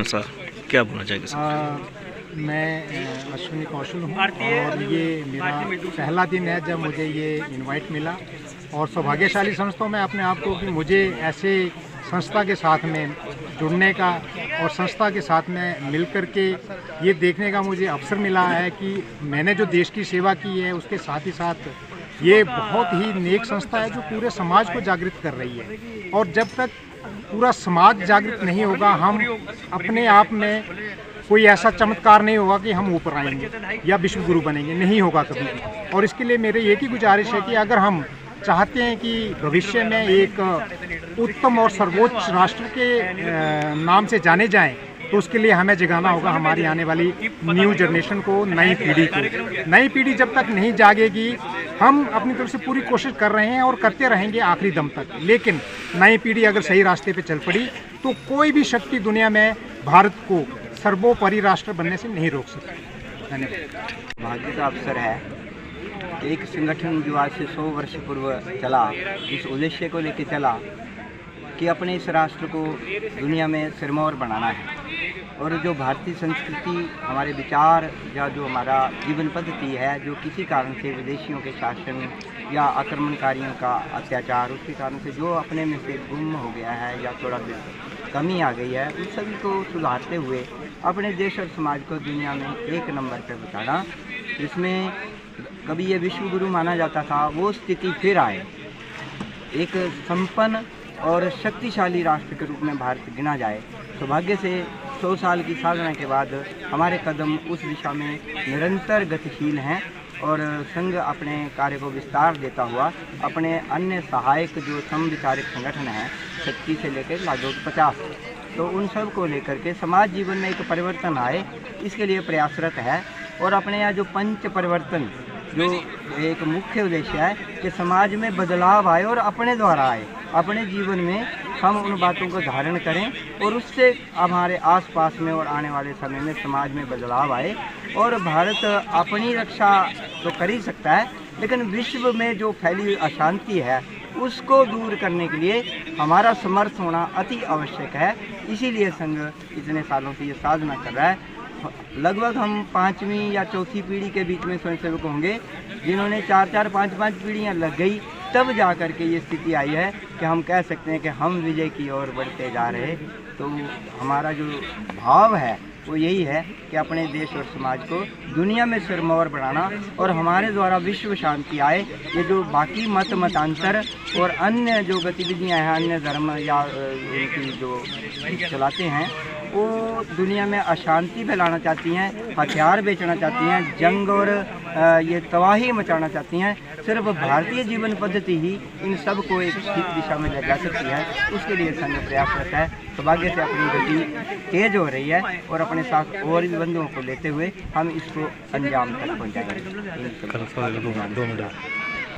Sir क्या बोलना चाहेंगे सर? मैं अश्विनी कौशल हूँ और ये मेरा पहला दिन है जब मुझे ये इनवाइट मिला और सौभाग्यशाली समझता हूँ मैं अपने आप को कि मुझे ऐसे संस्था के साथ में जुड़ने का और संस्था के साथ में मिल कर के ये देखने का मुझे अवसर मिला है कि मैंने जो देश की सेवा की है उसके साथ ही साथ ये बहुत ही नेक संस्था है जो पूरे समाज को जागृत कर रही है। और जब तक पूरा समाज जागृत नहीं होगा, हम अपने आप में कोई ऐसा चमत्कार नहीं होगा कि हम ऊपर आएंगे या विश्व गुरु बनेंगे, नहीं होगा कभी भी। और इसके लिए मेरे एक ही गुजारिश है कि अगर हम चाहते हैं कि भविष्य में एक उत्तम और सर्वोच्च राष्ट्र के नाम से जाने जाएं, तो उसके लिए हमें जगाना होगा हमारी आने वाली न्यू जनरेशन को, नई पीढ़ी को। नई पीढ़ी जब तक नहीं जागेगी, हम अपनी तरफ से पूरी कोशिश कर रहे हैं और करते रहेंगे आखिरी दम तक, लेकिन नई पीढ़ी अगर सही रास्ते पे चल पड़ी तो कोई भी शक्ति दुनिया में भारत को सर्वोपरि राष्ट्र बनने से नहीं रोक सकती। धन्यवाद। भाग्य का अवसर है, एक संगठन जो आज से 100 वर्ष पूर्व चला, इस उद्देश्य को लेकर चला कि अपने इस राष्ट्र को दुनिया में सिरमौर बनाना है। और जो भारतीय संस्कृति, हमारे विचार या जो हमारा जीवन पद्धति है, जो किसी कारण से विदेशियों के शासन या आक्रमणकारियों का अत्याचार, उसके कारण से जो अपने में से गुम हो गया है या थोड़ा कमी आ गई है, उन सभी को सुधारते हुए अपने देश और समाज को दुनिया में एक नंबर पर बताना। इसमें कभी ये विश्व गुरु माना जाता था, वो स्थिति फिर आए, एक संपन्न और शक्तिशाली राष्ट्र के रूप में भारत गिना जाए। सौभाग्य से 100 साल की साधना के बाद हमारे कदम उस दिशा में निरंतर गतिशील हैं और संघ अपने कार्य को विस्तार देता हुआ अपने अन्य सहायक जो समविचारक संगठन हैं 36 से लेकर लगभग 50, तो उन सब को लेकर के समाज जीवन में एक परिवर्तन आए, इसके लिए प्रयासरत है। और अपने यहाँ जो पंच परिवर्तन जो एक मुख्य उद्देश्य है कि समाज में बदलाव आए और अपने द्वारा आए, अपने जीवन में हम उन बातों को धारण करें और उससे हमारे आसपास में और आने वाले समय में समाज में बदलाव आए। और भारत अपनी रक्षा तो कर ही सकता है, लेकिन विश्व में जो फैली हुई अशांति है उसको दूर करने के लिए हमारा समर्थ होना अति आवश्यक है। इसीलिए संघ इतने सालों से ये साधना कर रहा है। लगभग हम 5वीं या चौथी पीढ़ी के बीच में स्वयंसेवक होंगे, जिन्होंने 4-4, 5-5 पीढ़ियाँ लग गई, तब जा कर के ये स्थिति आई है कि हम कह सकते हैं कि हम विजय की ओर बढ़ते जा रहे। तो हमारा जो भाव है वो यही है कि अपने देश और समाज को दुनिया में सिरमौर बनाना और हमारे द्वारा विश्व शांति आए। ये जो बाकी मतांतर और अन्य जो गतिविधियां हैं, अन्य धर्म या उनकी जो चलाते हैं, वो दुनिया में अशांति फैलाना चाहती हैं, हथियार बेचना चाहती हैं, जंग और ये तबाही मचाना चाहती हैं। सिर्फ भारतीय जीवन पद्धति ही इन सब को एक ठीक दिशा में ले जा सकती है। उसके लिए संघ प्रयासरत है। सौभाग्य से अपनी गति तेज हो रही है और अपने साथ और भी बंधुओं को लेते हुए हम इसको अंजाम तक पहुँचाएंगे।